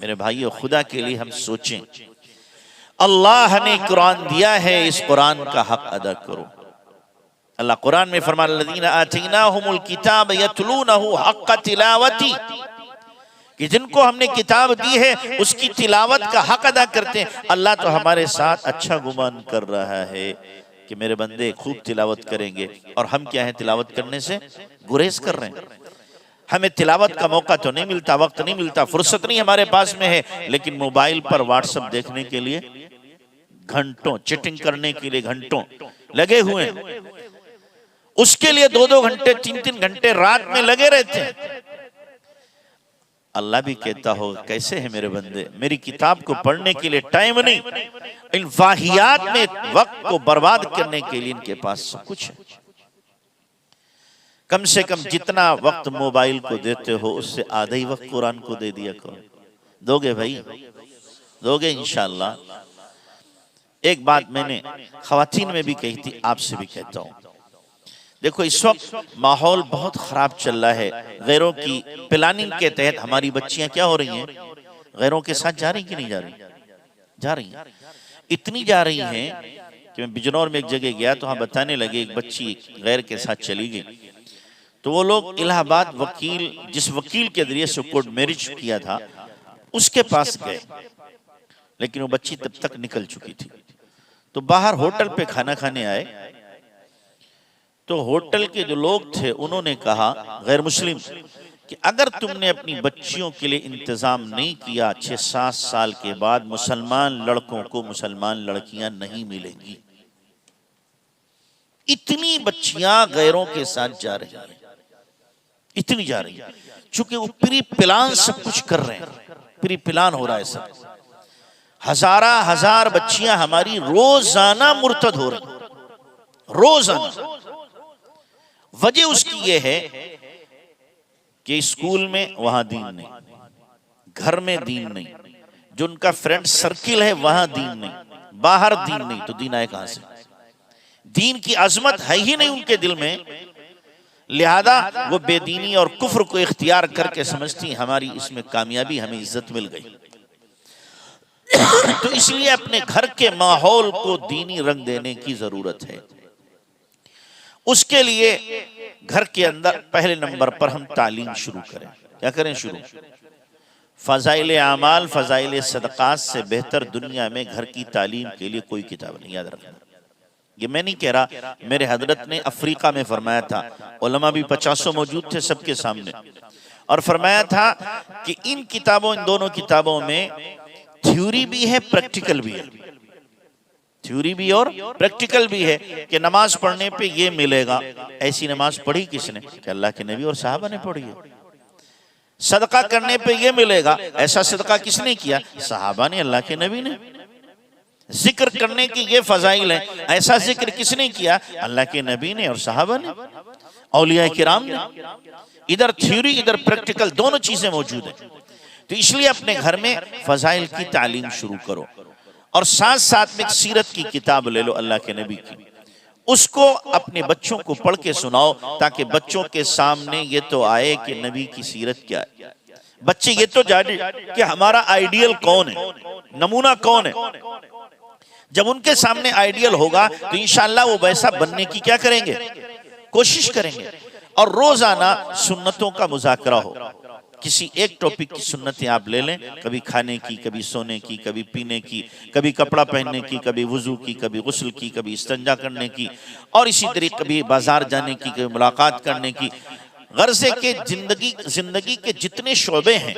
میرے بھائیو خدا کے لیے ہم سوچیں، اللہ نے قرآن دیا ہے، اس قرآن کا حق ادا کرو۔ اللہ قرآن میں فرمایا الذین آتیناہم الکتاب یتلونہ حق تلاوتی، کہ جن کو ہم نے کتاب دی ہے اس کی تلاوت کا حق ادا کرتے ہیں۔ اللہ تو ہمارے ساتھ اچھا گمان کر رہا ہے کہ میرے بندے خوب تلاوت کریں گے، اور ہم کیا ہیں تلاوت کرنے سے گریز کر رہے ہیں۔ ہمیں تلاوت کا موقع تو نہیں ملتا، وقت نہیں ملتا، فرصت نہیں ہمارے پاس میں ہے، لیکن موبائل پر واٹس ایپ دیکھنے کے لیے گھنٹوں، چیٹنگ کرنے کے لیے گھنٹوں لگے ہوئے ہیں، اس کے لیے 2-2 گھنٹے 3-3 گھنٹے رات میں لگے رہتے ہیں۔ اللہ بھی کہتا ہو کیسے ہیں میرے بندے، میری کتاب کو پڑھنے کے لیے ٹائم نہیں، ان واہیات میں وقت کو برباد کرنے کے لیے ان کے پاس سب کچھ ہے۔ کم سے کم جتنا وقت موبائل کو دیتے ہو اس سے آدھا ہی وقت قرآن کو دے دیا کرو۔ دو گے بھائی؟ دو گے انشاءاللہ؟ ایک بات میں نے خواتین میں بھی کہی تھی، آپ سے بھی کہتا ہوں، دیکھو اس وقت ماحول بہت خراب چل رہا ہے، غیروں کی پلاننگ کے تحت ہماری بچیاں کیا ہو رہی ہیں، غیروں کے ساتھ جا رہی کہ نہیں جا رہی؟ جا رہی ہیں، اتنی جا رہی ہیں کہ میں بجنور میں ایک جگہ گیا تو ہاں بتانے لگے ایک بچی غیر کے ساتھ چلی گئی، تو وہ لوگ الہ آباد وکیل، جس وکیل کے ذریعے سے کورٹ میرج کیا تھا اس کے پاس گئے، لیکن وہ بچی تب تک نکل چکی تھی۔ تو باہر ہوٹل پہ کھانا کھانے آئے تو ہوٹل کے جو لوگ تھے انہوں نے کہا، غیر مسلم، کہ اگر تم نے اپنی بچیوں کے لیے انتظام نہیں کیا 6-7 سال کے بعد مسلمان لڑکوں کو مسلمان لڑکیاں نہیں ملیں گی۔ اتنی بچیاں غیروں کے ساتھ جا رہی ہیں، اتنی جا رہی ہیں، چونکہ وہ پری پلان سب کچھ کر رہے ہیں، پری پلان ہو رہا ہے سب۔ ہزار بچیاں ہماری روزانہ مرتد ہو رہی ہیں، روزانہ۔ وجہ اس کی یہ ہے کہ اسکول میں وہاں دین نہیں، گھر میں دین نہیں، جو ان کا فرینڈ سرکل ہے وہاں دین نہیں، باہر دین نہیں، تو دین آئے کہاں سے؟ دین کی عظمت ہے ہی نہیں ان کے دل میں، لہذا وہ بے دینی اور کفر کو اختیار کر کے سمجھتی ہماری اس میں کامیابی، ہمیں عزت مل گئی۔ تو اس لیے اپنے گھر کے ماحول کو دینی رنگ دینے کی ضرورت ہے۔ اس کے لیے گھر کے اندر پہلے نمبر پر ہم تعلیم شروع کریں۔ کیا کریں شروع؟ فضائل اعمال، فضائل صدقات سے بہتر دنیا میں گھر کی تعلیم کے لیے کوئی کتاب نہیں، یاد رکھنا۔ یہ میں نہیں کہہ رہا، میرے حضرت نے افریقہ میں فرمایا تھا، علماء بھی 50 موجود تھے سب کے سامنے، اور فرمایا تھا کہ ان کتابوں، ان دونوں کتابوں میں تھیوری بھی ہے، پریکٹیکل بھی ہے، تھیوری بھی اور پریکٹیکل بھی ہے، کہ نماز پڑھنے پہ یہ ملے گا۔ ایسی نماز پڑھی کس نے؟ کہ اللہ کے نبی اور صحابہ نے پڑھی ہے۔ صدقہ کرنے پہ یہ ملے گا، ایسا صدقہ کس نے کیا؟ صحابہ نے، اللہ کے نبی نے۔ ذکر کرنے کی یہ فضائل ہیں، ایسا ذکر کس نے کیا؟ اللہ کے نبی نے اور صحابہ نے، اولیاء کرام نے۔ ادھر تھیوری ادھر پریکٹیکل، دونوں چیزیں موجود ہیں۔ تو اس لیے اپنے گھر میں فضائل کی تعلیم شروع کرو، اور ساتھ ساتھ میں ایک سیرت کی کتاب لے لو اللہ کے نبی کی، اس کو اپنے بچوں کو پڑھ کے سناؤ، تاکہ بچوں کے سامنے یہ تو آئے کہ نبی کی سیرت کیا ہے، بچے یہ تو جانے کہ ہمارا آئیڈیل کون ہے، نمونہ کون ہے۔ جب ان کے سامنے آئیڈیل ہوگا تو انشاءاللہ وہ ویسا بننے کی کیا کریں گے؟ کوشش کریں گے۔ اور روزانہ سنتوں کا مذاکرہ ہو، کسی ایک ٹاپک کی سنتیں آپ لے لیں، کبھی کھانے کی، کبھی سونے کی، کبھی پینے کی، کبھی کپڑا پہننے کی، کبھی وضو کی، کبھی غسل کی، کبھی استنجا کرنے کی، اور اسی طریقے کبھی بازار جانے کی، کبھی ملاقات کرنے کی۔ غرض ہے کہ زندگی کے جتنے شعبے ہیں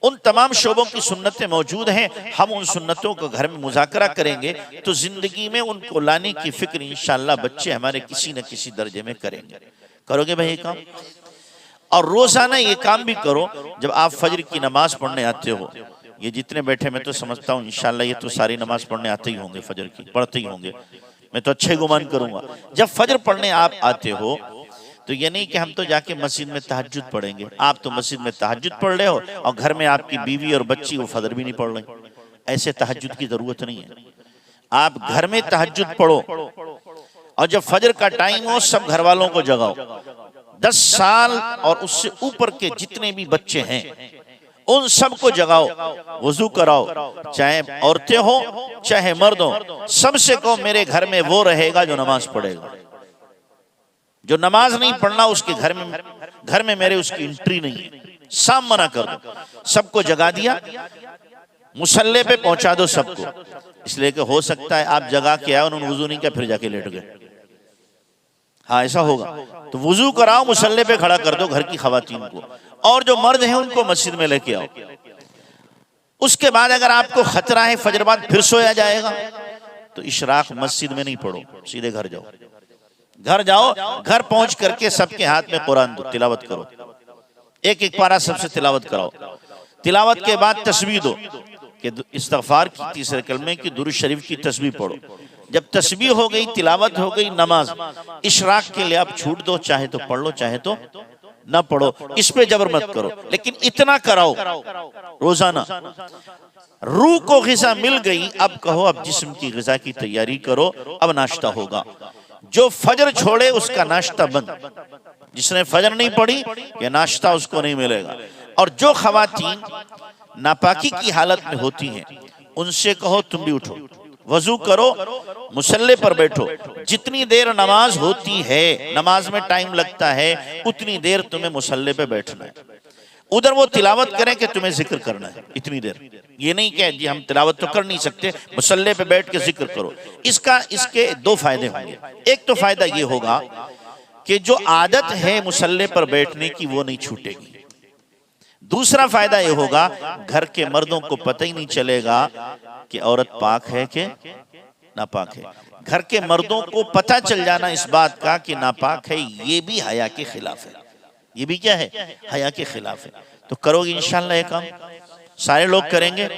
ان تمام شعبوں کی سنتیں موجود ہیں، ہم ان سنتوں کو گھر میں مذاکرہ کریں گے تو زندگی میں ان کو لانے کی فکر انشاءاللہ بچے ہمارے کسی نہ کسی درجے میں کریں گے۔ کرو گے بھائی یہ کام؟ اور روزانہ یہ کام بھی کرو، جب آپ فجر کی نماز پڑھنے آتے ہو، یہ جتنے بیٹھے میں تو سمجھتا ہوں انشاءاللہ یہ تو ساری نماز پڑھنے آتے ہی ہوں گے، فجر کی پڑھتے ہی ہوں گے، میں تو اچھے گمان کروں گا۔ جب فجر پڑھنے آپ آتے ہو تو یہ نہیں کہ ہم تو جا کے مسجد میں تہجد پڑھیں گے، آپ تو مسجد میں تہجد پڑھ رہے ہو اور گھر میں آپ کی بیوی اور بچی وہ فجر بھی نہیں پڑھ رہے، ایسے تہجد کی ضرورت نہیں ہے۔ آپ گھر میں تہجد پڑھو، اور جب فجر کا ٹائم ہو سب گھر والوں کو جگاؤ، 10 سال اور اس سے اوپر کے جتنے بھی بچے ہیں ان سب کو جگاؤ، وضو کراؤ، چاہے عورتیں ہو چاہے مرد ہو، سب سے کہو میرے گھر میں وہ رہے گا جو نماز پڑھے گا، جو نماز نہیں پڑھنا اس کے گھر میں میرے اس کی انٹری نہیں ہے، سام منع کر دو۔ سب کو جگا دیا، مصلی پہ پہنچا دو سب کو، اس لیے کہ ہو سکتا ہے آپ جگا کے آئے انہوں نے وضو نہیں کیا پھر جا کے لیٹ گئے، ہاں ایسا ہوگا، تو وضو کراؤ، مصلی پہ کھڑا کر دو گھر کی خواتین کو، اور جو مرد ہیں ان کو مسجد میں لے کے آؤ۔ اس کے بعد اگر آپ کو خطرہ ہے فجر بعد پھر سویا جائے گا تو اشراق مسجد میں نہیں پڑھو، سیدھے گھر جاؤ، گھر پہنچ کر کے سب کے ہاتھ میں قرآن دو، تلاوت کرو، ایک ایک پارہ سب سے تلاوت کراؤ، تلاوت کے بعد تسبیح دو کہ استغفار کی، تیسرے کلمے کی، درود شریف کی تسبیح پڑھو۔ جب تسبیح ہو گئی، تلاوت ہو گئی، نماز، اشراق کے لیے آپ چھوٹ دو، چاہے تو پڑھ لو چاہے تو نہ پڑھو، اس پہ جبر مت کرو، لیکن اتنا کراؤ روزانہ۔ روح کو غذا مل گئی، اب کہو اب جسم کی غذا کی تیاری کرو، اب ناشتہ ہوگا۔ جو فجر چھوڑے اس کا ناشتہ بند، جس نے فجر نہیں پڑھی یہ ناشتہ اس کو نہیں ملے گا۔ اور جو خواتین ناپاکی کی حالت میں ہوتی ہیں ان سے کہو تم بھی اٹھو، وضو کرو، مصلی پر بیٹھو، جتنی دیر نماز ہوتی ہے، نماز میں ٹائم لگتا ہے، اتنی دیر تمہیں مصلی پہ بیٹھنا ہے۔ ادھر وہ تلاوت کریں کہ تمہیں ذکر کرنا ہے اتنی دیر، یہ نہیں کہ جی ہم تلاوت تو کر نہیں سکتے، مصلی پہ بیٹھ کے ذکر کرو۔ اس کے دو فائدے ہوں گے، ایک تو فائدہ یہ ہوگا کہ جو عادت ہے مصلی پر بیٹھنے کی وہ نہیں چھوٹے گی، دوسرا فائدہ یہ ہوگا گھر کے مردوں کو پتہ ہی نہیں چلے گا کہ عورت پاک ہے کہ ناپاک ہے۔ گھر کے مردوں کو پتہ چل جانا اس بات کا کہ ناپاک ہے، یہ بھی حیا کے خلاف ہے، یہ بھی کیا ہے، حیا کے خلاف ہے۔ تو کرو گے انشاءاللہ یہ کام، سارے لوگ کریں گے؟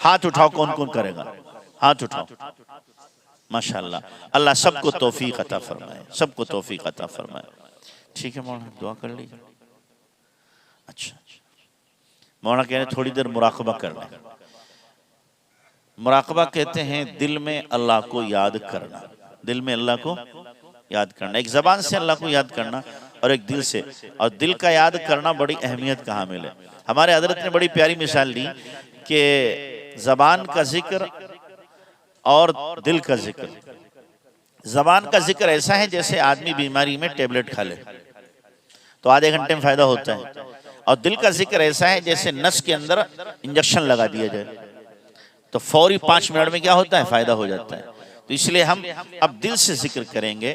ہاتھ اٹھاؤ، کون کون کرے گا، ہاتھ اٹھاؤ۔ ماشاءاللہ، اللہ سب کو توفیق عطا فرمائے، سب کو توفیق عطا فرمائے۔ ٹھیک ہے مولانا، دعا کر لیجیے۔ اچھا مولانا کہہ رہے ہیں تھوڑی دیر مراقبہ کر لیں۔ مراقبہ کہتے ہیں دل میں اللہ کو یاد کرنا، دل میں اللہ کو یاد کرنا، ایک زبان سے اللہ کو یاد کرنا اور ایک دل سے، اور دل کا یاد کرنا بڑی اہمیت کا حامل ہے۔ ہمارے حضرت نے بڑی پیاری مثال دی کہ زبان کا ذکر اور دل کا ذکر۔ زبان کا ذکر ایسا ہے جیسے آدمی بیماری میں ٹیبلٹ کھا لے تو آدھے گھنٹے میں فائدہ ہوتا ہے، اور دل کا ذکر ایسا ہے جیسے نس کے اندر انجیکشن لگا دیا جائے تو فوری 5 منٹ میں کیا ہوتا ہے، فائدہ ہو جاتا ہے۔ تو اس لیے ہم اب دل سے ذکر کریں گے،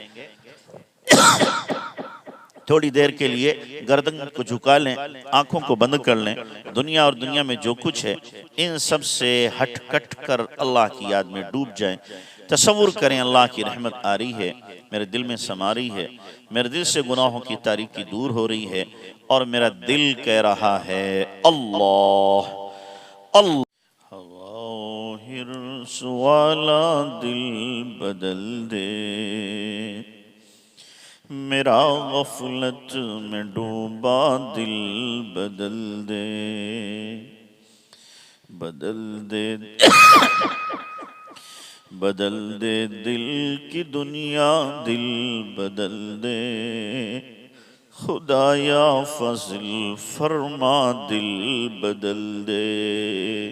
تھوڑی دیر کے لیے گردن کو جھکا لیں، آنکھوں کو بند کر لیں، دنیا اور دنیا میں جو کچھ ہے ان سب سے ہٹ کٹ کر اللہ کی یاد میں ڈوب جائیں۔ تصور کریں اللہ کی رحمت آ رہی ہے، میرے دل میں سما رہی ہے، میرے دل سے گناہوں کی تاریکی دور ہو رہی ہے، اور میرا دل کہہ رہا ہے اللہ اللہ۔ ہرس والا دل بدل دے، میرا غفلت میں ڈوبا دل بدل دے، بدل دے بدل دے دل کی دنیا، دل بدل دے خدایا فضل فرما، دل بدل دے۔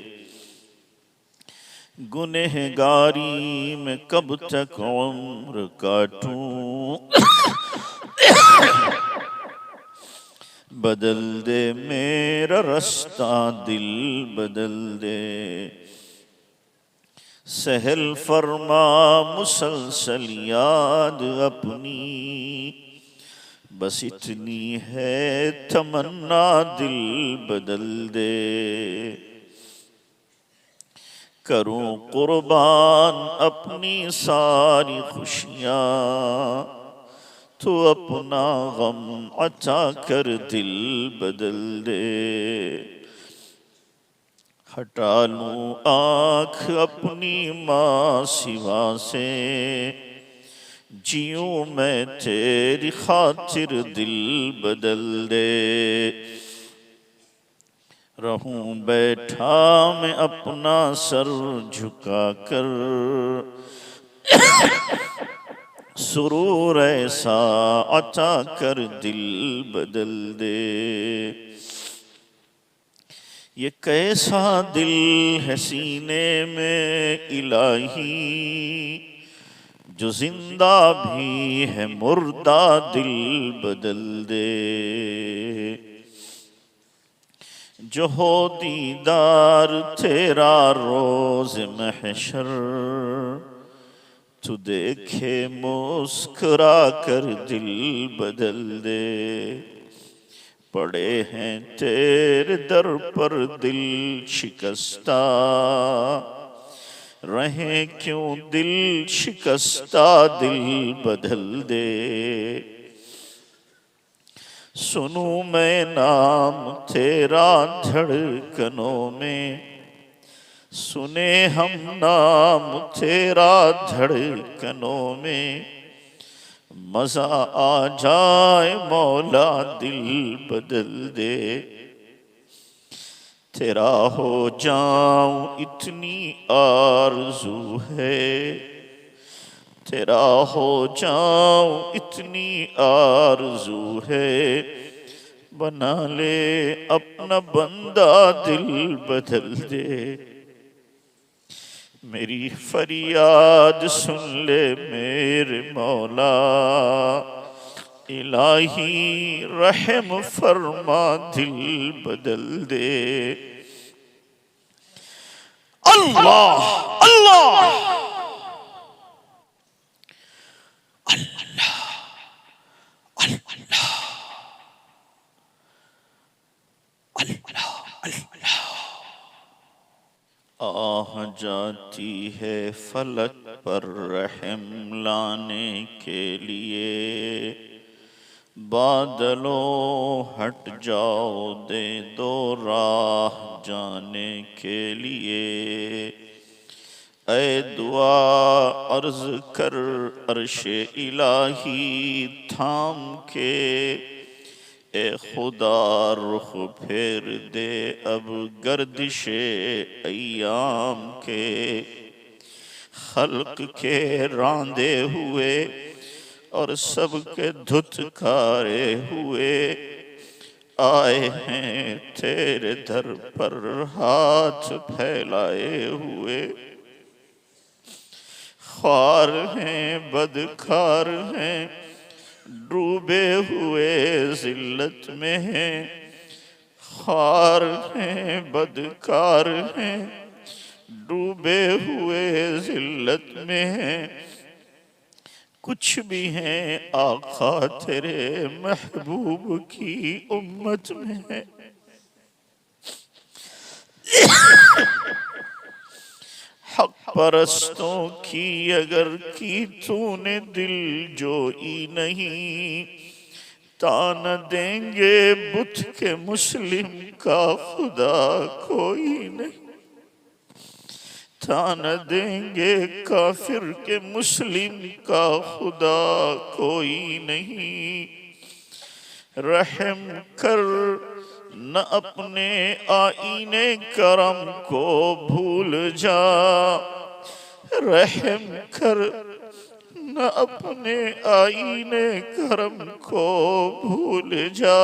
گنہگاری میں کب تک عمر کاٹوں، بدل دے میرا رستہ، دل بدل دے۔ سہل فرما مسلسل یاد اپنی، بس اتنی ہے تمنا، دل بدل دے۔ کروں قربان اپنی ساری خوشیاں، تو اپنا غم عطا کر، دل بدل دے۔ ہٹا لوں آنکھ اپنی ماں سوا سے، جیوں میں تیری خاطر، دل بدل دے۔ رہوں بیٹھا میں اپنا سر جھکا کر، سرور ایسا عطا کر، دل بدل دے۔ یہ کیسا دل ہے سینے میں الہی، جو زندہ بھی ہے مردہ دل بدل دے، جو ہو دیدار تیرا روز محشر، تو دیکھے مسکرا کر دل بدل دے۔ پڑے ہیں تیرے در پر دل شکستہ، رہیں کیوں دل شکستہ دل بدل دے۔ سنوں میں نام تیرا دھڑکنوں میں، سنے ہم نام تیرا دھڑکنوں میں، مزہ آ جائے مولا دل بدل دے۔ تیرا ہو جاؤں اتنی آرزو ہے، تیرا ہو جاؤں اتنی آرزو ہے، بنا لے اپنا بندہ دل بدل دے۔ میری فریاد سن لے میرے مولا، الہی رحم فرما دل بدل دے۔ اللہ اللہ آہ جاتی ہے فلک پر رحم لانے کے لیے، بادلوں ہٹ جاؤ دے دو راہ جانے کے لیے۔ اے دعا عرض کر عرش الہی تھام کے، اے خدا رخ پھیر دے اب گردش ایام کے۔ خلق کے راندے ہوئے اور سب کے دھتکارے ہوئے، آئے ہیں تیرے در پر ہاتھ پھیلائے ہوئے۔ خوار ہیں بدکار ہیں ڈوبے ہوئے ذلت میں ہیں، خوار ہیں بدکار ہیں ڈوبے ہوئے ذلت میں ہیں، کچھ بھی ہیں آقا تیرے محبوب کی امت میں ہیں۔ حق پرستوں کی اگر کی تو نے دل جوئی نہیں، تان دیں گے بت کے مسلم کا خدا کوئی نہیں، تان دیں گے کافر کے مسلم کا خدا کوئی نہیں۔ رحم کر نہ اپنے آئین کرم کو بھول جا، رحم کر نہ اپنے آئین کرم کو بھول جا،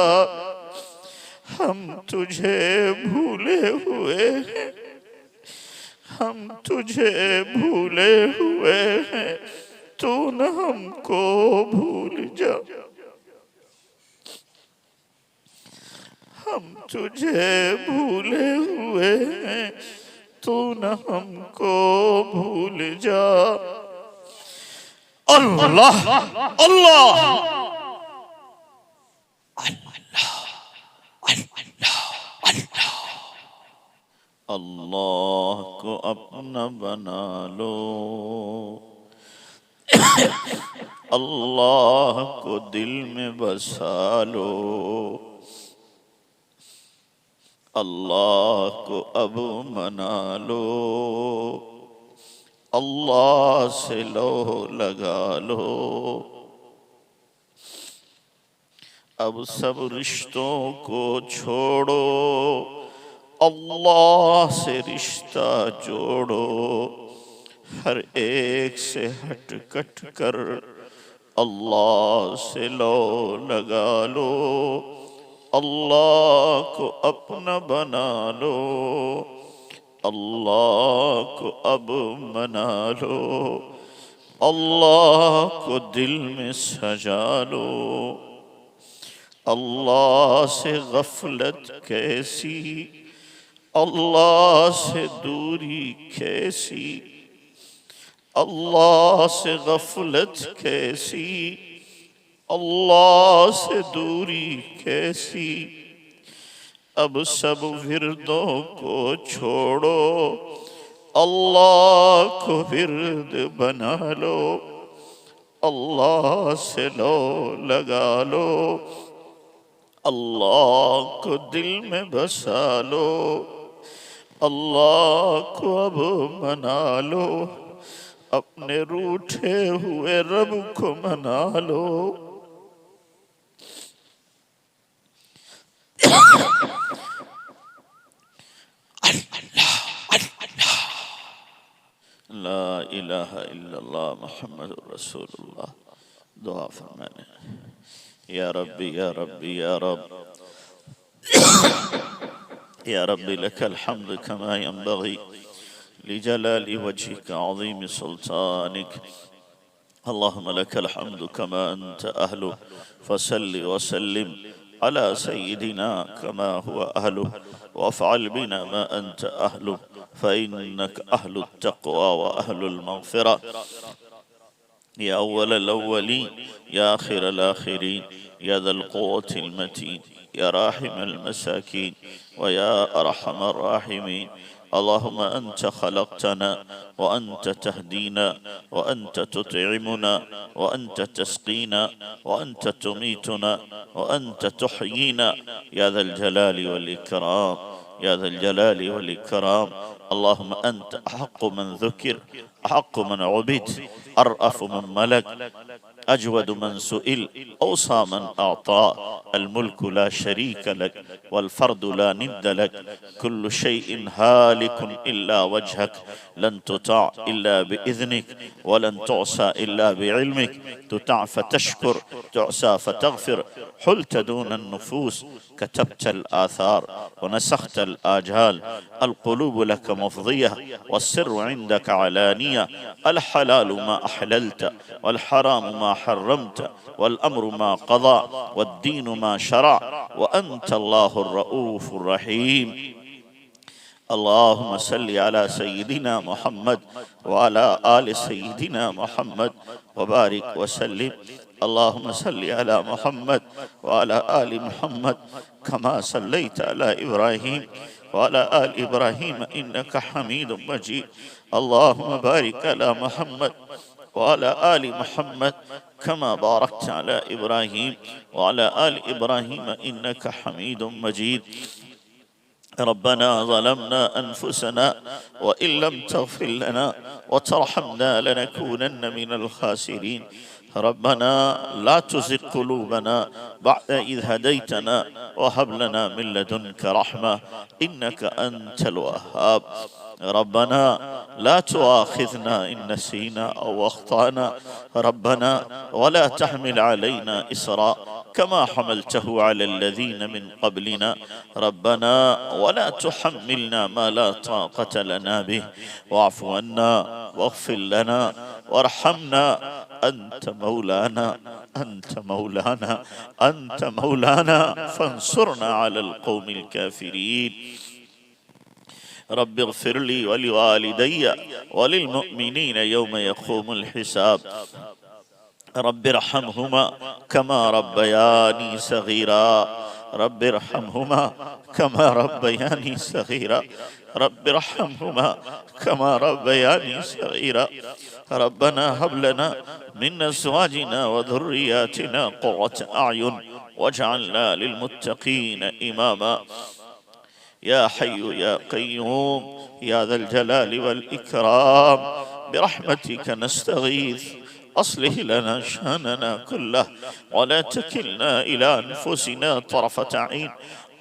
ہم تجھے بھولے ہوئے ہیں، ہم تجھے بھولے ہوئے ہیں، تو نہ ہم کو بھول جا۔ ہم تجھے بھولے ہوئے ہیں، تو نہ ہم کو بھول جا۔ اللہ اللہ اللہ کو اپنا بنا لو، اللہ کو دل میں بسا لو، اللہ کو اب منا لو، اللہ سے لو لگا لو۔ اب سب رشتوں کو چھوڑو، اللہ سے رشتہ جوڑو، ہر ایک سے ہٹ کٹ کر اللہ سے لو لگا لو، اللہ کو اپنا بنا لو، اللہ کو اب منا لو، اللہ کو دل میں سجا لو۔ اللہ سے غفلت کیسی، اللہ سے دوری کیسی، اللہ سے غفلت کیسی، اللہ سے دوری کیسی۔ اب سب وردوں کو چھوڑو، اللہ کو ورد بنا لو، اللہ سے لو لگا لو، اللہ کو دل میں بسا لو، اللہ کو اب منا لو، اپنے روٹھے ہوئے رب کو منا لو۔ لا الہ الا اللہ محمد رسول اللہ۔ دعا فرمانے، یا ربی یا ربی یا رب، یا ربی لک الحمد کما ينبغی لجلال وجهك عظیم سلطانك، اللهم لك الحمد كما أنت أهله، فصل وسلم على سيدنا كما هو أهله، وافعل بنا ما أنت أهله، فإنك أهل التقوى وأهل المغفرة، يا أول الأولين يا آخر الآخرين، يا ذا القوة المتين، يا راحم المساكين ويا أرحم الراحمين. اللهم أنت خلقتنا وأنت تهدينا وأنت تطعمنا وأنت تسقينا وأنت تميتنا وأنت تحيينا، يا ذا الجلال والإكرام، يا ذا الجلال والإكرام. اللهم أنت أحق من ذكر، أحق من عبد، أرأف من ملك، أجود من سئل، أوصى من أعطى. الملك لا شريك لك والفرد لا ند لك، كل شيء هالك إلا وجهك، لن تطاع إلا بإذنك ولن تعصى إلا بعلمك، تطاع فتشكر، تعصى فتغفر، حلت دون النفوس، كتبت الآثار ونسخت الآجال، القلوب لك مفضية والسر عندك علانية، الحلال ما أحللت والحرام ما حرمت، والأمر ما قضى والدين ما شرع، وأنت الله الرؤوف الرحيم. اللهم صل على سيدنا محمد وعلى آل سيدنا محمد وبارك وسلم. اللهم صل على محمد وعلى آل محمد كما صليت على إبراهيم وعلى آل إبراهيم إنك حميد مجيد. اللهم بارك على محمد وعلى آل محمد كما باركت على إبراهيم وعلى آل إبراهيم إنك حميد مجيد. ربنا ظلمنا أنفسنا وإن لم تغفر لنا وترحمنا لنكونن من الخاسرين. ربنا لا تزغ قلوبنا بعد إذ هديتنا وهب لنا من لدنك رحمة إنك أنت الوهاب. ربنا لا تؤاخذنا إن نسينا أو أخطأنا، ربنا ولا تحمل علينا إصرا كما حملته على الذين من قبلنا، ربنا ولا تحملنا ما لا طاقة لنا به، واعف عنا واغفر لنا وارحمنا، أنت مولانا، أنت مولانا، أنت مولانا، فانصرنا على القوم الكافرين. رب اغفر لي ولوالدي وللمؤمنين يوم يقوم الحساب. رب ارحمهما كما ربياني صغيرا، رب ارحمهما كما ربياني صغيرا، رب ارحمهما كما ربياني صغيرا. ربنا هب لنا من أزواجنا وذرياتنا قرة أعين واجعلنا للمتقين إماما. يا حي يا قيوم يا ذا الجلال والإكرام، برحمتك نستغيث، أصلح لنا شأننا كله ولا تكلنا إلى أنفسنا طرفة عين.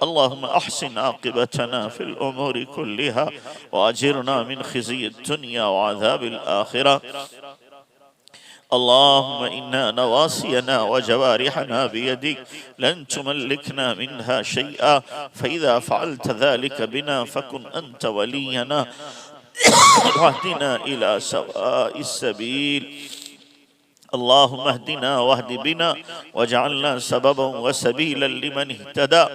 اللهم أحسن عاقبتنا في الأمور كلها وأجرنا من خزي الدنيا وعذاب الآخرة. اللهم إنا نواصينا وجوارحنا بيدك لن تملكنا منها شيئا فإذا فعلت ذلك بنا فكن أنت ولينا واهدنا إلى سواء السبيل. اللهم اهدنا واهد بنا واجعلنا سببا وسبيلا لمن اهتدى.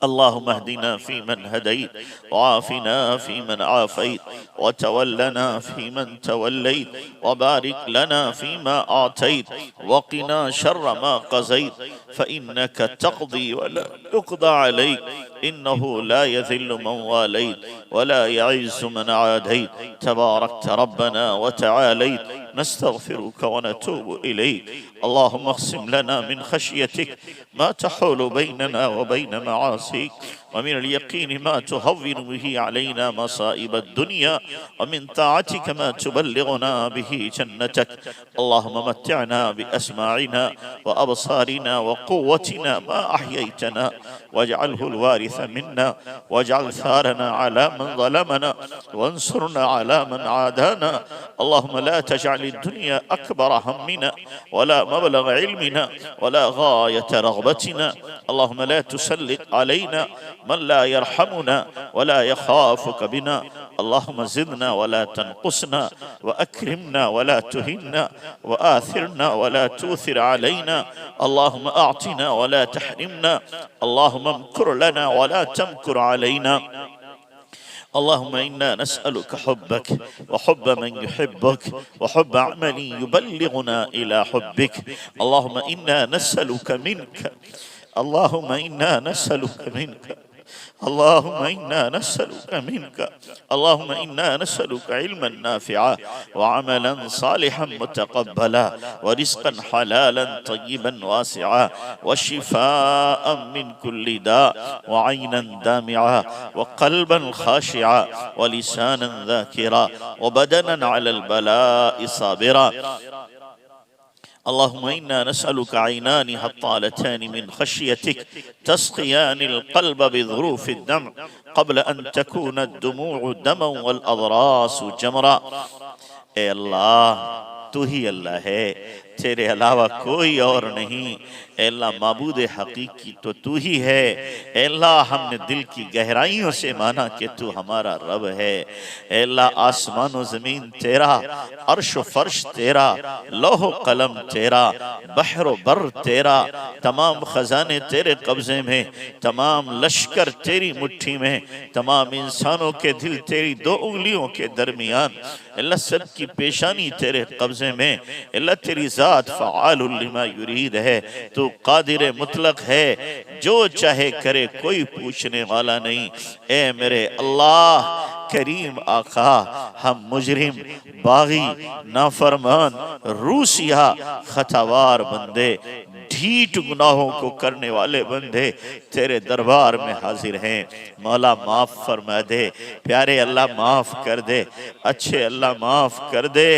اللهم اهدنا فيمن هديت وعافنا فيمن عافيت وتولنا فيمن توليت وبارك لنا فيما أعطيت وقنا شر ما قضيت فإنك تقضي ولا يقضى عليك إنه لا يذل من واليت ولا يعز من عاديت تباركت ربنا وتعاليت. نستغفرك ونتوب إليك. اللهم اقسم لنا من خشيتك ما تحول بيننا وبين معاصيك ومن اليقين ما تهون به علينا مصائب الدنيا ومن طاعتك ما تبلغنا به جنتك. اللهم متعنا بأسماعنا وأبصارنا وقوتنا ما أحييتنا واجعله الوارث منا واجعل ثارنا على من ظلمنا وانصرنا على من عادانا. اللهم لا تجعل الدنيا أكبر همنا ولا مبلغ علمنا ولا غاية رغبتنا. اللهم لا تسلط علينا من لا يرحمنا ولا يخافك بنا. اللهم زدنا ولا تنقصنا وأكرمنا ولا تهنا وآثرنا ولا تؤثر علينا. اللهم أعطنا ولا تحرمنا. اللهم امكر لنا ولا تمكر علينا. اللهم إنا نسألك حبك وحب من يحبك وحب عمل يبلغنا إلى حبك. اللهم إنا نسألك منك. اللهم إنا نسألك منك. اللهم إنا نسألك منك. اللهم إنا نسألك علما نافعا وعملا صالحا متقبلا ورزقا حلالا طيبا واسعا وشفاء من كل داء وعينا دامعا وقلبا خاشعا ولسانا ذاكرا وبدنا على البلاء صابرا. اللهم إنا نسألك عينان هطالتان من خشيتك تسقيان القلب بظروف الدمع قبل أن تكون الدموع دما والأضراس جمرا. اے اللہ تو ہی اللہ ہے، تیرے علاوہ کوئی اور نہیں. اے اللہ معبود حقیقی تو ہی ہے. اے اللہ ہم نے دل کی گہرائیوں سے مانا کہ تو ہمارا رب ہے. اے اللہ آسمان و زمین تیرا، عرش و فرش تیرا، لوح و قلم تیرا، بحر و بر تیرا، تمام خزانے تیرے قبضے میں، تمام لشکر تیری مٹھی میں، تمام انسانوں کے دل تیری دو انگلیوں کے درمیان. اللہ سب کی پیشانی تیرے قبضے میں. اللہ تیری ذات فعال لما یرید ہے. تو قادر مطلق ہے، جو چاہے کرے، کوئی پوچھنے والا نہیں. اے میرے اللہ کریم آقا، ہم مجرم، باغی، نافرمان، روسیہ، خطاوار بندے، ڈھیٹ گناہوں کو کرنے والے بندے تیرے دربار میں حاضر ہیں. مولا معاف فرما دے. پیارے اللہ معاف کر دے. اچھے اللہ معاف کر دے.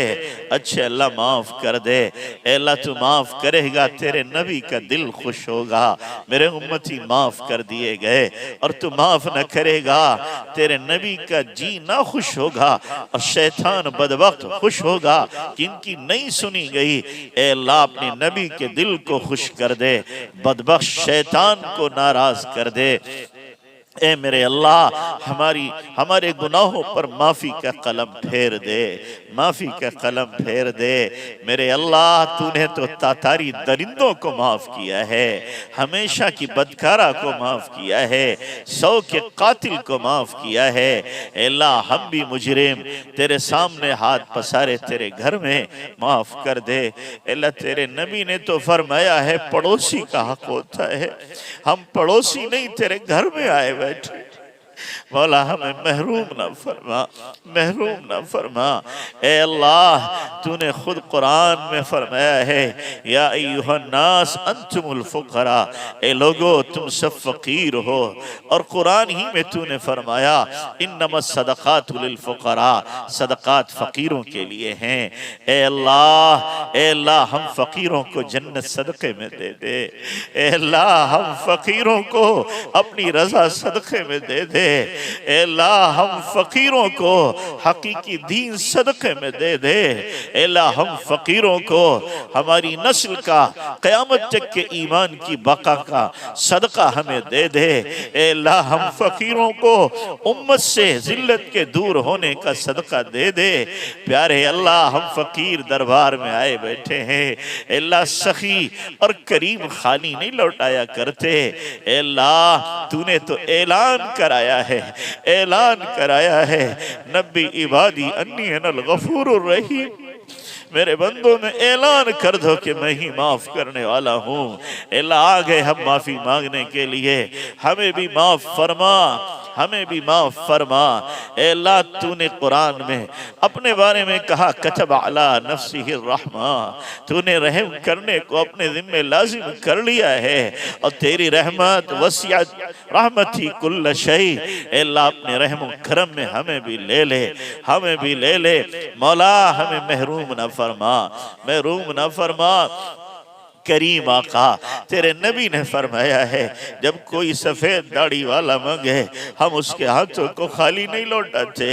اچھے اللہ معاف کر دے. اے اللہ تو معاف کرے گا تیرے نبی کا دل خوش ہوگا. میرے امتی معاف کر دیے گئے، اور تو معاف نہ کرے گا تیرے نبی کا جی نہ خوش ہوگا، اور شیطان بدبخت خوش ہوگا کہ ان کی نہیں سنی گئی. اے اللہ اپنے نبی کے دل کو خوش کر دے، بدبخت شیطان کو ناراض کر دے. اے میرے اللہ ہمارے گناہوں پر معافی کا قلم پھیر دے. معافی کا قلم پھیر دے. میرے اللہ تو نے تو تاتاری درندوں کو معاف کیا ہے، ہمیشہ کی بدکارہ کو معاف کیا ہے، 100 کے قاتل کو معاف کیا ہے. اے اللہ ہم بھی مجرم تیرے سامنے ہاتھ پسارے تیرے گھر میں معاف کر دے. اے اللہ تیرے نبی نے تو فرمایا ہے پڑوسی کا حق ہوتا ہے. ہم پڑوسی نہیں، تیرے گھر میں آئے بیٹھے. مولا ہمیں محروم نہ فرما، محروم نہ فرما. اے اللہ تو نے خود قرآن میں فرمایا ہے یا ایہا الناس انتم الفقراء، اے لوگو تم سب فقیر ہو. اور قرآن ہی میں تو نے فرمایا انما الصدقات للفقراء، صدقات فقیروں کے لیے ہیں. اے اللہ ہم فقیروں کو جنت صدقے میں دے دے. اے اللہ ہم فقیروں کو اپنی رضا صدقے میں دے دے. اے اللہ ہم فقیروں کو حقیقی دین صدقے میں دے دے، اے اللہ ہم فقیروں کو ہماری نسل کا قیامت تک کے ایمان کی بقا کا صدقہ ہمیں دے دے، اے اللہ ہم فقیروں کو امت سے ذلت کے دور ہونے کا صدقہ دے دے۔ پیارے اللہ ہم فقیر دربار میں آئے بیٹھے ہیں، اے اللہ سخی اور کریم خالی نہیں لوٹایا کرتے، اے اللہ تو نے تو اعلان کرایا ہے، اعلان کرایا ہے، نبی عبادی انی انا الغفور الرحیم، میرے بندوں میں اعلان کر دو کہ میں ہی معاف کرنے والا ہوں۔ اے اللہ آگے ہم معافی مانگنے کے لیے، ہمیں بھی معاف فرما، ہمیں بھی معاف فرما۔ اے اللہ تو نے قرآن میں اپنے بارے میں کہا کتب علی نفسہ الرحمہ، تو نے رحم کرنے کو اپنے ذمہ لازم کر لیا ہے، اور تیری رحمت وسعت رحمتی کل شیء، اے اللہ اپنے رحم و کرم میں ہمیں بھی لے لے، ہمیں بھی لے لے مولا، ہمیں محروم نہ فرما، محروم نہ فرما۔ کریم آقا تیرے نبی نے فرمایا ہے جب کوئی سفید داڑھی والا مانگے ہم اس کے ہاتھوں کو خالی نہیں لوٹاتے،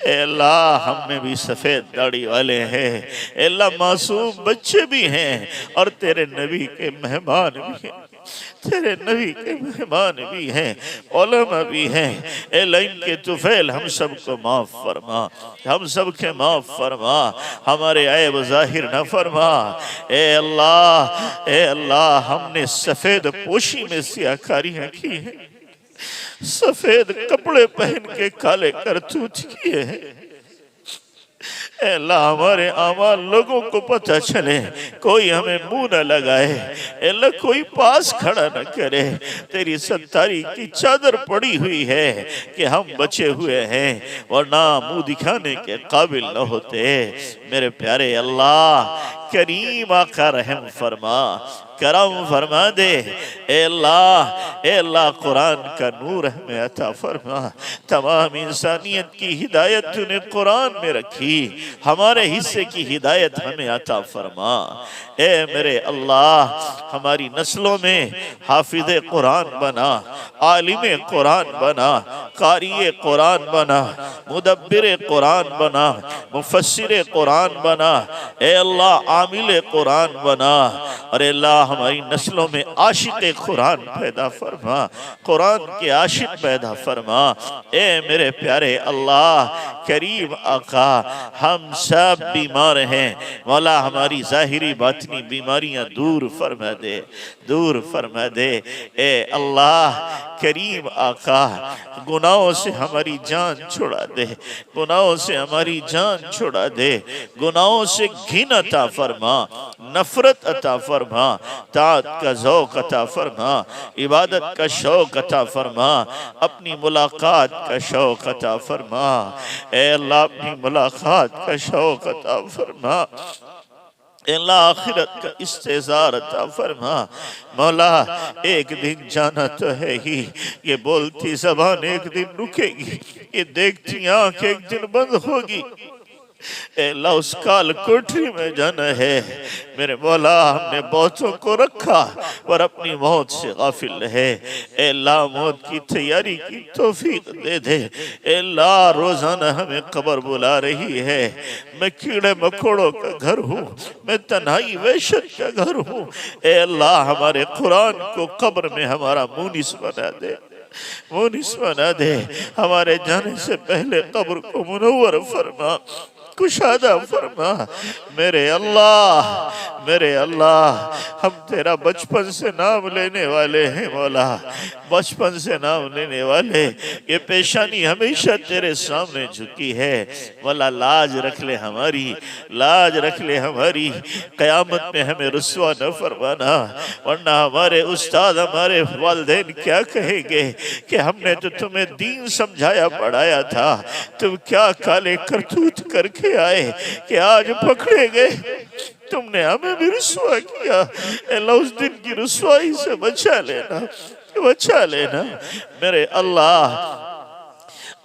اے اللہ ہم میں بھی سفید داڑھی والے ہیں، اے اللہ معصوم بچے بھی ہیں اور تیرے نبی کے مہمان بھی ہیں، تیرے نبی کے مہمان بھی ہیں، علماء بھی ہیں، اے اللہ ان کے طفیل ہم سب کو معاف فرما، ہم سب کے معاف فرما، ہمارے عیب ظاہر نہ فرما۔ اے اللہ ہم نے سفید پوشی میں سیاہکاریاں کی ہیں، سفید کپڑے پہن کے کالے کرتوت کیے ہیں، اے اللہ ہمارے اعمال لوگوں کو پتہ چلے، کوئی ہمیں منہ نہ لگائے، اے اللہ کوئی پاس کھڑا نہ کرے، تیری ستاری کی چادر پڑی ہوئی ہے کہ ہم بچے ہوئے ہیں ورنہ منہ دکھانے کے قابل نہ ہوتے۔ میرے پیارے اللہ کریم آقا رحم فرما، کرم فرما دے، اے اللہ قرآن کا نور ہمیں عطا فرما، تمام انسانیت کی ہدایت تو نے قرآن میں رکھی، ہمارے حصے کی ہدایت ہمیں عطا فرما۔ اے میرے اللہ ہماری نسلوں میں حافظ قرآن بنا، عالم قرآن بنا، قاری قرآن بنا، مدبر قرآن بنا، مفسر قرآن بنا، اے اللہ عامل قرآن بنا، اور اے اللہ ہماری نسلوں میں عاشق قرآن پیدا فرما، قرآن کے عاشق پیدا فرما۔ اے میرے پیارے اللہ کریم آقا ہم سب بیمار ہیں، مولا ہماری ظاہری باطنی بیماریاں دور فرما دے، دور فرما دے۔ اے اللہ کریم آقا گناہوں سے ہماری جان چھڑا دے، گناہوں سے ہماری جان چھڑا دے، گناہوں سے گھن عطا فرما، نفرت عطا فرما، طاعت کا ذوق عطا فرما، عبادت کا شوق عطا فرما، اپنی ملاقات کا شوق عطا فرما، اے اللہ اپنی ملاقات کا شوق عطا فرما، اے اللہ آخرت کا استعزار عطا فرما۔ مولا ایک دن جانا تو ہے ہی، یہ بولتی زبان ایک دن رکے گی، یہ دیکھتی آنکھ ایک دن بند ہوگی، اے اللہ اس کال کوٹری میں جانا ہے۔ میرے مولا ہم نے بہتوں کو رکھا اور اپنی موت سے غافل رہے، اے اللہ موت کی تیاری کی توفیق دے دے۔ اے اللہ روزانہ ہمیں قبر بلا رہی ہے، میں کیڑے مکوڑوں کا گھر ہوں، میں تنہائی وحشت کا گھر ہوں، اے اللہ ہمارے قرآن کو قبر میں ہمارا مونس بنا دے، مونس بنا دے، ہمارے جانے سے پہلے قبر کو منور فرما، کشادہ فرما۔ میرے اللہ ہم تیرا بچپن سے نام لینے والے ہیں مولا، بچپن سے نام لینے والے، یہ پیشانی ہمیشہ تیرے سامنے جھکی ہے مولا، لاج رکھ لے ہماری، لاج رکھ لے ہماری، قیامت میں ہمیں رسوا نہ فرمانا، ورنہ ہمارے استاد ہمارے والدین کیا کہیں گے کہ ہم نے تو تمہیں دین سمجھایا پڑھایا تھا، تم کیا کالے کرتوت کر کے آئے کہ آج پکڑے گئے، تم نے ہمیں بھی رسوا کیا۔ اے اللہ اس دن کی رسوائی سے بچا لینا، بچا لینا۔ میرے اللہ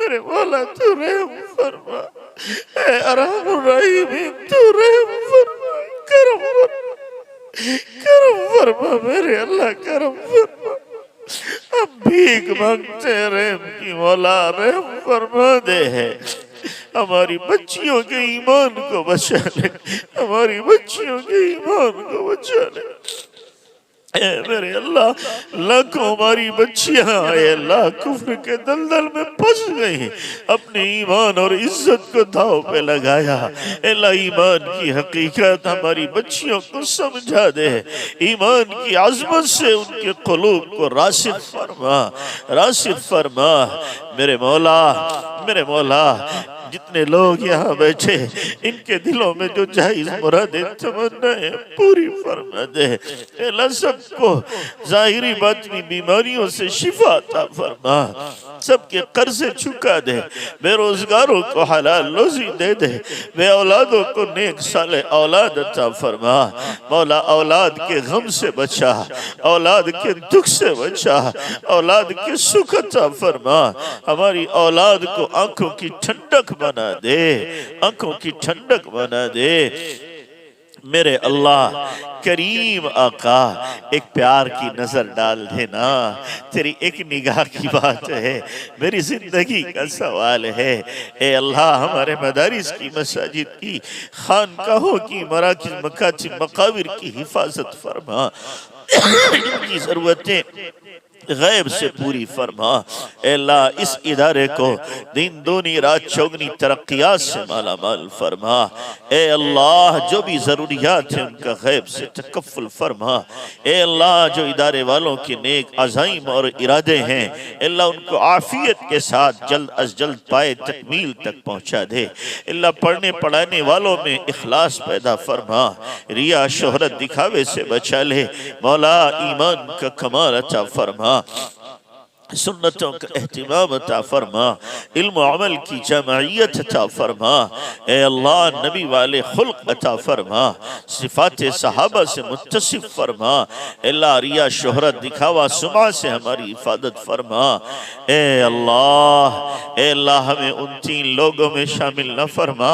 میرے مولا تو رحم فرما، اے ارحم الراحمین تو رحم فرما، کرم فرما، کرم فرما میرے اللہ، کرم فرما۔ ہم بھیک مانگتے ہیں رحم کی مولا، رحم فرما دے ہے، ہماری بچیوں کے ایمان کو بچا لے، ہماری بچیوں کے ایمان کو بچا لے۔ اے میرے اللہ، لاکھوں ہماری بچیاں اے اللہ کفر کے دلدل میں پھنس گئی، اپنے ایمان اور عزت کو داؤ پہ لگایا۔ اے اللہ ایمان کی حقیقت ہماری بچیوں کو سمجھا دے، ایمان کی عظمت سے ان کے قلوب کو راسخ فرما، راسخ فرما۔ میرے مولا، میرے مولا، جتنے لوگ یہاں بیٹھے ان کے دلوں میں جو جائز مرادیں تمنائیں پوری فرما دے۔ اے اللہ سب کو ظاہری باطنی بیماریوں سے شفا عطا فرما، سب کے قرض چکا دے، بے روزگاروں کو حلال روزی دے دے، بے اولادوں کو نیک صالح اولاد عطا فرما۔ مولا اولاد کے غم سے بچا، اولاد کے دکھ سے بچا، اولاد کے سکھ عطا فرما۔ ہماری اولاد کو آنکھوں کی ٹھنڈک بنا دے، آنکھوں کی ٹھنڈک بنا دے۔ میرے اللہ کریم آقا، ایک پیار کی نظر ڈال دینا، تیری ایک نگاہ کی بات ہے، میری زندگی کا سوال ہے۔ اے اللہ ہمارے مدارس کی، مساجد کی، خانقاہوں کی، مراکز، مکاتب، مقابر کی حفاظت فرما، ان کی ضرورتیں غیب سے پوری فرما۔ اے اللہ اس ادارے کو دن دونی رات چوگنی ترقیات سے مالا مال فرما۔ اے اللہ جو بھی ضروریات ہیں ان کا غیب سے تکفل فرما۔ اے اللہ جو ادارے والوں کے نیک عزائم اور ارادے ہیں، اے اللہ ان کو عافیت کے ساتھ جلد از جلد پائے تکمیل تک پہنچا دے۔ اے اللہ پڑھنے پڑھانے والوں میں اخلاص پیدا فرما، ریا شہرت دکھاوے سے بچا لے، مولا ایمان کا کمال عطا فرما، سنتوں کا اہتمام عطا فرما، علم و عمل کی جمعیت عطا فرما۔ اے اللہ نبی والے خلق عطا فرما، صفات صحابہ سے متصف فرما۔ اے اللہ ریا شہرت دکھاوا سمعہ سے ہماری حفاظت فرما۔ اے اللہ ہمیں ان 3 لوگوں میں شامل نہ فرما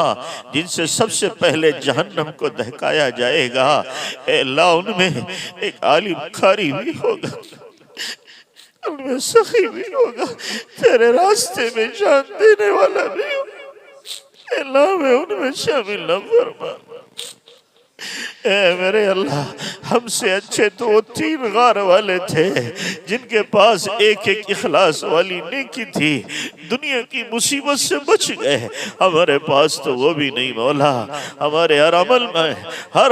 جن سے سب سے پہلے جہنم کو دہکایا جائے گا۔ اے اللہ ان میں ایک عالم قاری بھی ہوگا، ان میں سخی بھی ہوگا، تیرے راستے میں جان دینے والا بھی ہوگا۔ اے اللہ ہمیں ان میں شامل نہ فرما۔ اے میرے اللہ ہم سے اچھے تو وہ 3 غار والے تھے جن کے پاس ایک ایک اخلاص والی نیکی تھی، دنیا کی مصیبت سے بچ گئے، ہمارے پاس تو وہ بھی نہیں مولا۔ ہمارے ہر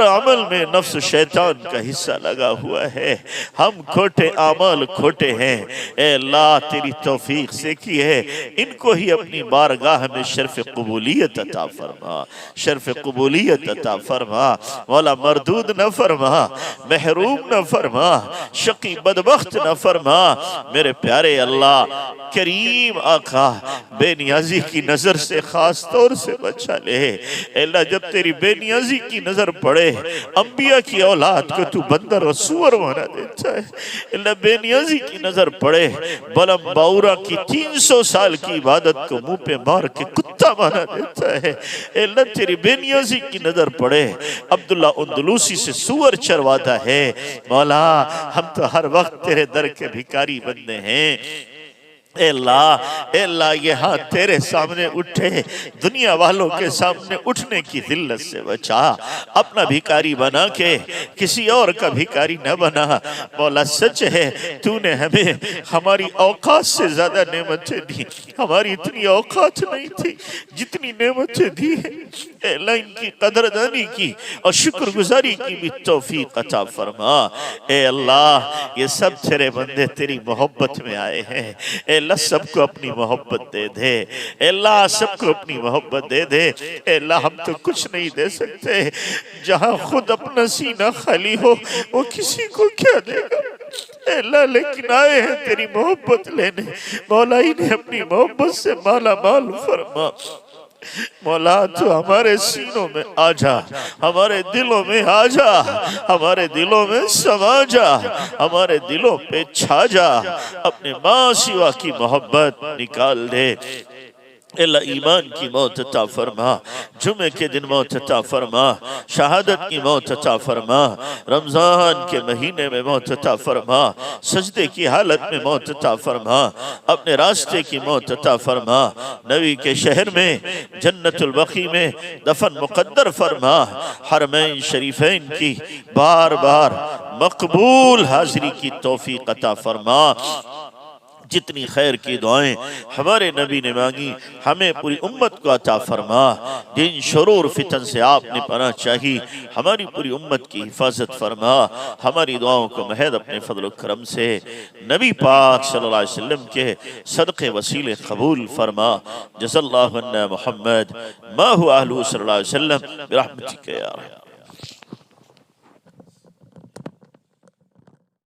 عمل میں نفس شیطان کا حصہ لگا ہوا ہے، ہم کھوٹے اعمال کھوٹے ہیں۔ اے اللہ تیری توفیق سے کی ہے، ان کو ہی اپنی بارگاہ میں شرف قبولیت عطا فرما، شرف قبولیت عطا فرما۔ مولا مردود نہ فرما، محروم نہ فرما، شقی بدبخت نہ فرما۔ میرے پیارے اللہ کریم آقا بے نیازی کی نظر سے خاص طور سے بچا لے۔ اے اللہ جب تیری بے نیازی کی نظر پڑے، انبیاء کی اولاد کو تو بندر و سور بنا دیتا ہے۔ اے اللہ بے نیازی کی نظر پڑے، بلم باورا کی 300 سال کی عبادت کو منہ پہ مار کے کتا بنا دیتا ہے۔ اے اللہ تیری بے نیازی کی نظر پڑے، عبداللہ اندلوسی سے سور چرواتا ہے۔ مولا ہم تو ہر وقت تیرے در کے بھکاری بندے ہیں۔ اے اللہ یہاں تیرے سامنے اٹھے، دنیا والوں کے سامنے اٹھنے کی ذلت سے بچا، اپنا بھیکاری بنا کے کسی اور کا بھیکاری نہ بنا۔ مولا سچ ہے تو نے ہمیں ہماری اوقات سے زیادہ نعمتیں دی، ہماری اتنی اوقات نہیں تھی جتنی نعمتیں دی ہیں۔ اے اللہ ان کی قدردانی کی اور شکر گزاری کی بھی توفیق عطا فرما۔ اے اللہ یہ سب تیرے بندے تیری محبت میں آئے ہیں، اے اللہ سب کو اپنی محبت دے دے، اے اللہ سب کو اپنی محبت دے دے۔ اے اللہ ہم تو کچھ نہیں دے سکتے، جہاں خود اپنا سینہ خالی ہو وہ کسی کو کیا دے گا۔ اے اللہ لیکن آئے ہیں تیری محبت لینے، مولا انہیں اپنی محبت سے مالا مال فرما۔ مولا تو ہمارے سینوں میں آ جا، ہمارے دلوں میں آ جا، ہمارے دلوں میں سما جا، ہمارے دلوں پہ چھا جا، اپنے ماں سوا کی محبت نکال دے۔ اللہ ایمان کی موت عطا فرما، جمعے کے دن موت عطا فرما، شہادت کی موت عطا فرما، رمضان کے مہینے میں موت عطا فرما، سجدے کی حالت میں موت عطا فرما، اپنے راستے کی موت عطا فرما، نبی کے شہر میں جنت البقیع میں دفن مقدر فرما، حرمین شریفین کی بار بار مقبول حاضری کی توفیق عطا فرما۔ جتنی خیر کی دعائیں ہمارے نبی نے مانگی ہمیں پوری امت کو عطا فرما، جن شرور فتن سے آپ نے پناہ چاہی ہماری پوری امت کی حفاظت فرما، ہماری دعاؤں کو محض اپنے فضل و کرم سے نبی پاک صلی اللہ علیہ وسلم کے صدقے وسیلے قبول فرما۔ جزا اللہ عنا محمد ما هو اہلہ صلی اللہ علیہ وسلم برحمتک یا رحمت۔